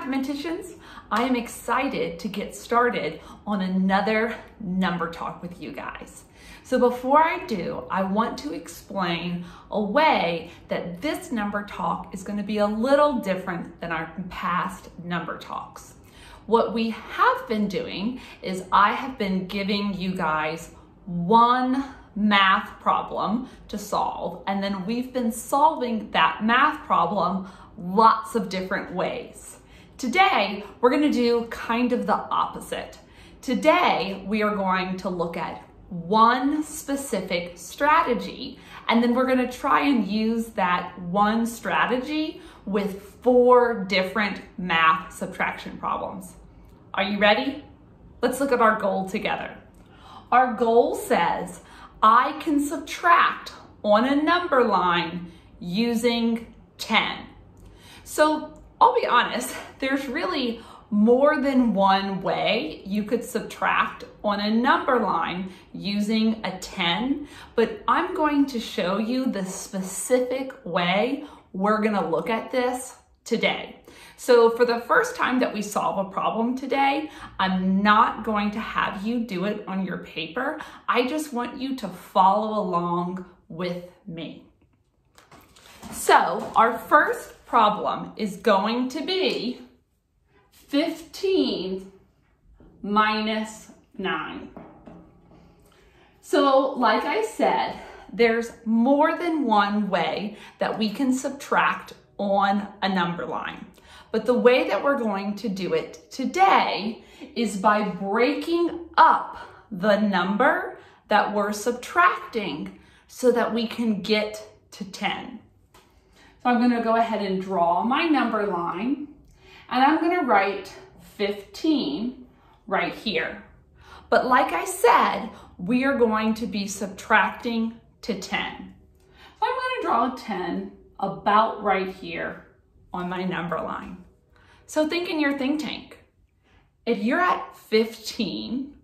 mathematicians. I am excited to get started on another number talk with you guys. So before I do, I want to explain a way that this number talk is going to be a little different than our past number talks. What we have been doing is I have been giving you guys one math problem to solve, and then we've been solving that math problem lots of different ways. Today, we're going to do kind of the opposite. Today, we are going to look at one specific strategy, and then we're going to try and use that one strategy with 4 different math subtraction problems. Are you ready? Let's look at our goal together. Our goal says I can subtract on a number line using 10. So I'll be honest, there's really more than one way you could subtract on a number line using a 10, but I'm going to show you the specific way we're going to look at this today. So for the first time that we solve a problem today, I'm not going to have you do it on your paper. I just want you to follow along with me. So our first problem is going to be 15 minus 9. So like I said, there's more than one way that we can subtract on a number line. But the way that we're going to do it today is by breaking up the number that we're subtracting so that we can get to 10. So I'm going to go ahead and draw my number line, and I'm going to write 15 right here. But like I said, we are going to be subtracting to 10. So I'm going to draw a 10 about right here on my number line. So think in your think tank. If you're at 15,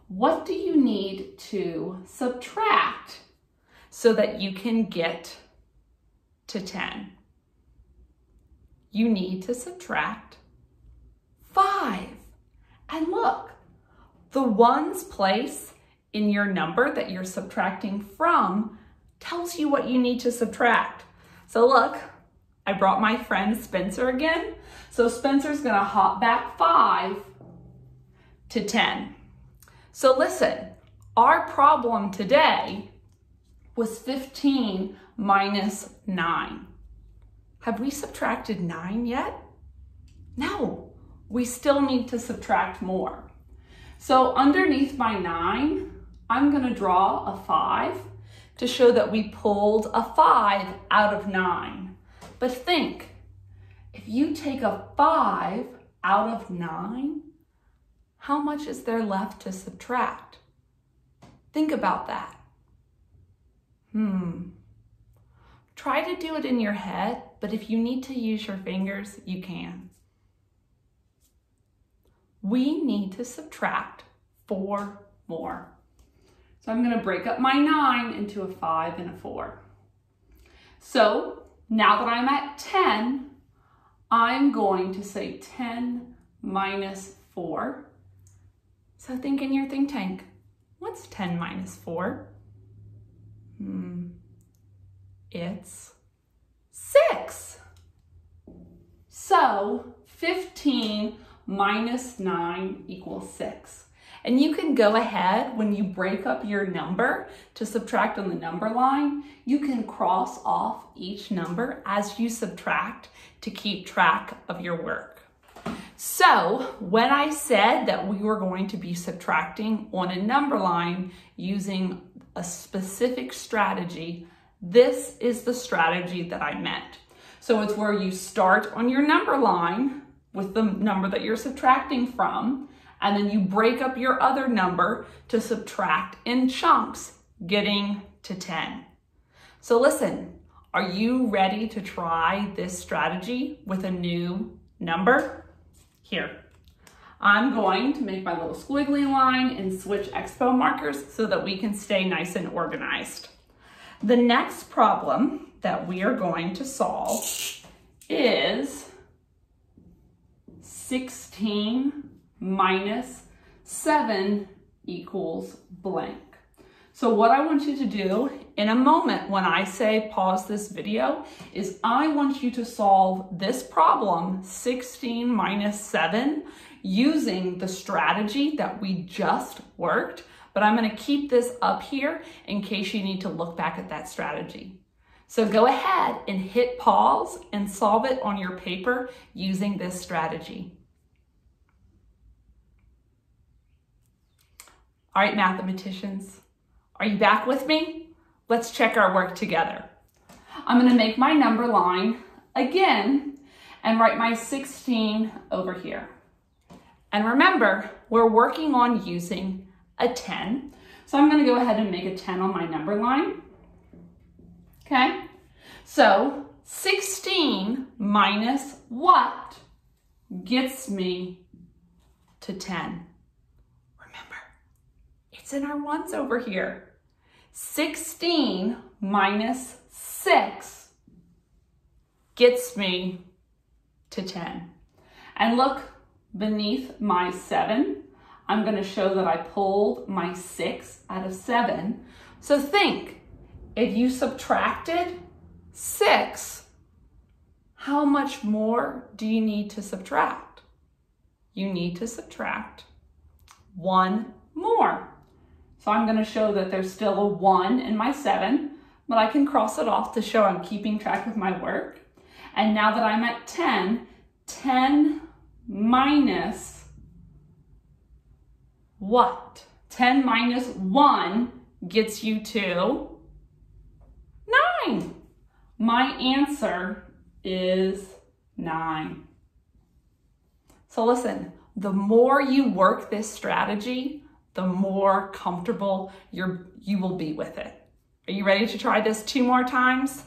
what do you need to subtract so that you can get to 10? You need to subtract 5. And look, the ones place in your number that you're subtracting from tells you what you need to subtract. So look, I brought my friend Spencer again. So Spencer's gonna hop back 5 to 10. So listen, our problem today was 15 minus 9. Have we subtracted 9 yet? No, we still need to subtract more. So underneath my 9, I'm gonna draw a 5 to show that we pulled a 5 out of 9. But think, if you take a 5 out of 9, how much is there left to subtract? Think about that. Try to do it in your head, but if you need to use your fingers, you can. We need to subtract 4 more. So I'm going to break up my 9 into a 5 and a 4. So now that I'm at 10, I'm going to say 10 minus 4. So think in your think tank. What's 10 minus 4? It's 6. So 15 minus 9 equals 6. And you can go ahead, when you break up your number to subtract on the number line, you can cross off each number as you subtract to keep track of your work. So when I said that we were going to be subtracting on a number line using a specific strategy, this is the strategy that I meant. So it's where you start on your number line with the number that you're subtracting from, and then you break up your other number to subtract in chunks, getting to 10. So listen, are you ready to try this strategy with a new number? Here, I'm going to make my little squiggly line and switch expo markers so that we can stay nice and organized. The next problem that we are going to solve is 16 minus 7 equals blank. So what I want you to do in a moment when I say pause this video is I want you to solve this problem, 16 minus 7, using the strategy that we just worked, but I'm going to keep this up here in case you need to look back at that strategy. So go ahead and hit pause and solve it on your paper using this strategy. All right, mathematicians, are you back with me? Let's check our work together. I'm going to make my number line again and write my 16 over here. And remember, we're working on using a 10. So I'm going to go ahead and make a 10 on my number line. Okay, so 16 minus what gets me to 10? Remember, it's in our ones over here. 16 minus 6 gets me to 10. And look beneath my 7. I'm going to show that I pulled my 6 out of 7. So think, if you subtracted 6, how much more do you need to subtract? You need to subtract 1 more. So I'm going to show that there's still a 1 in my 7, but I can cross it off to show I'm keeping track of my work. And now that I'm at 10, 10 minus what? 10 minus 1 gets you to 9. My answer is 9. So listen, the more you work this strategy, the more comfortable you will be with it. Are you ready to try this 2 more times?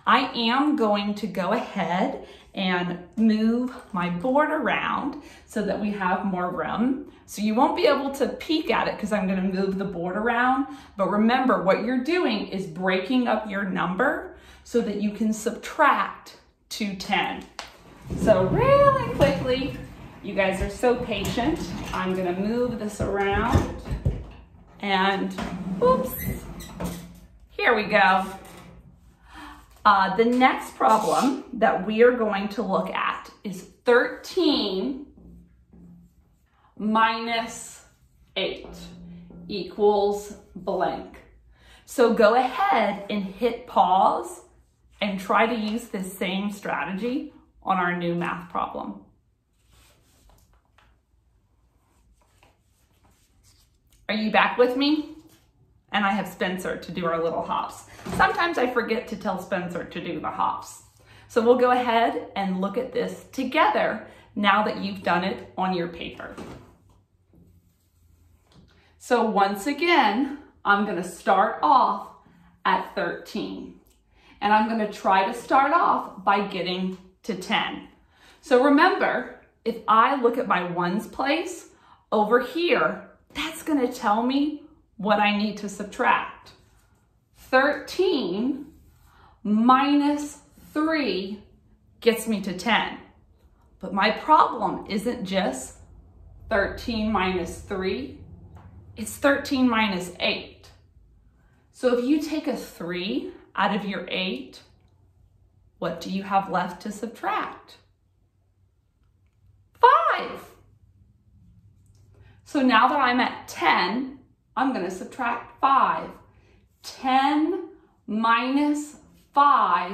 I am going to go ahead and move my board around so that we have more room. So you won't be able to peek at it because I'm going to move the board around. But remember, what you're doing is breaking up your number so that you can subtract to 10. So really quickly, you guys are so patient. I'm going to move this around and oops, here we go. The next problem that we are going to look at is 13 minus 8 equals blank. So go ahead and hit pause and try to use this same strategy on our new math problem. Are you back with me? And I have Spencer to do our little hops. Sometimes I forget to tell Spencer to do the hops. So we'll go ahead and look at this together now that you've done it on your paper. So once again, I'm going to start off at 13. And I'm going to try to start off by getting to 10. So remember, if I look at my ones place over here, that's going to tell me what I need to subtract. 13 minus 3 gets me to 10. But my problem isn't just 13 minus 3, it's 13 minus 8. So if you take a 3 out of your 8, what do you have left to subtract? 5. So now that I'm at 10, I'm going to subtract 5. 10 minus 5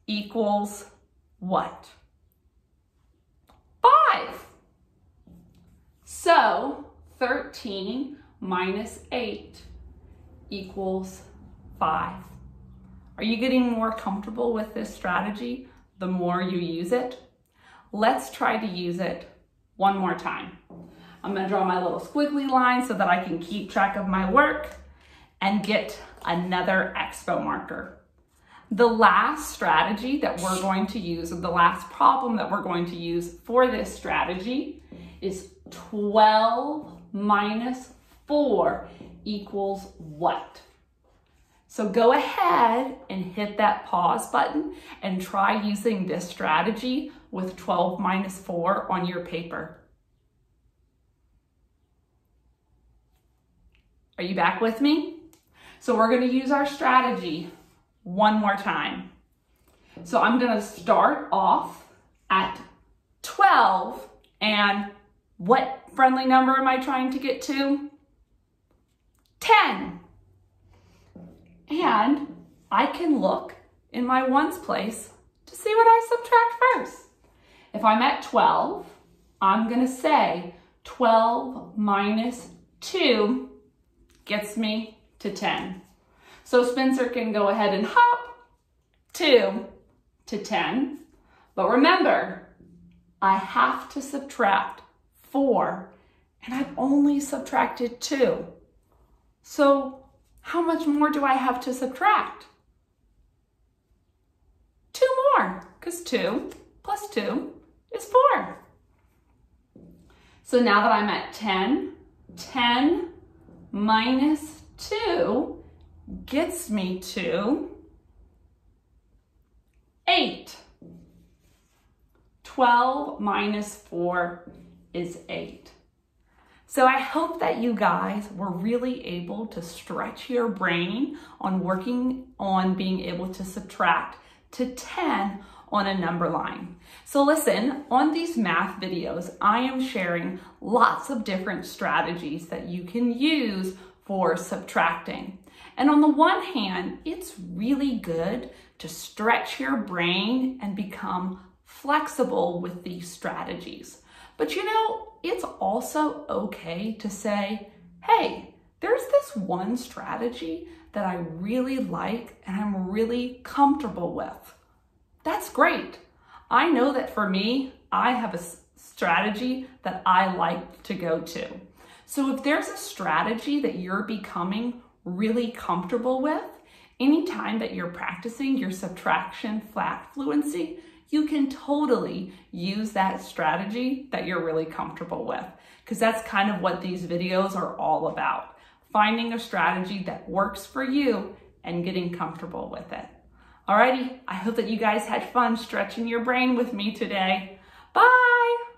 equals what? 5. So 13 minus 8 equals 5. Are you getting more comfortable with this strategy the more you use it? Let's try to use it one more time. I'm going to draw my little squiggly line so that I can keep track of my work and get another expo marker. The last strategy that we're going to use, or the last problem that we're going to use for this strategy is 12 minus 4 equals what? So go ahead and hit that pause button and try using this strategy with 12 minus 4 on your paper. Are you back with me? So we're going to use our strategy one more time. So I'm going to start off at 12, and what friendly number am I trying to get to? 10. And I can look in my ones place to see what I subtract first. If I'm at 12, I'm going to say 12 minus 2 gets me to 10. So Spencer can go ahead and hop 2 to 10. But remember, I have to subtract 4, and I've only subtracted 2. So how much more do I have to subtract? 2 more, because 2 plus 2 is 4. So now that I'm at 10, 10 minus 2 gets me to 8. 12 minus 4 is 8. So I hope that you guys were really able to stretch your brain on working on being able to subtract to 10 on a number line. So listen, on these math videos, I am sharing lots of different strategies that you can use for subtracting. And on the one hand, it's really good to stretch your brain and become flexible with these strategies. But you know, it's also okay to say, hey, there's this one strategy that I really like and I'm really comfortable with. That's great. I know that for me, I have a strategy that I like to go to. So if there's a strategy that you're becoming really comfortable with, anytime that you're practicing your subtraction fluency, you can totally use that strategy that you're really comfortable with, because that's kind of what these videos are all about. Finding a strategy that works for you and getting comfortable with it. Alrighty, I hope that you guys had fun stretching your brain with me today. Bye!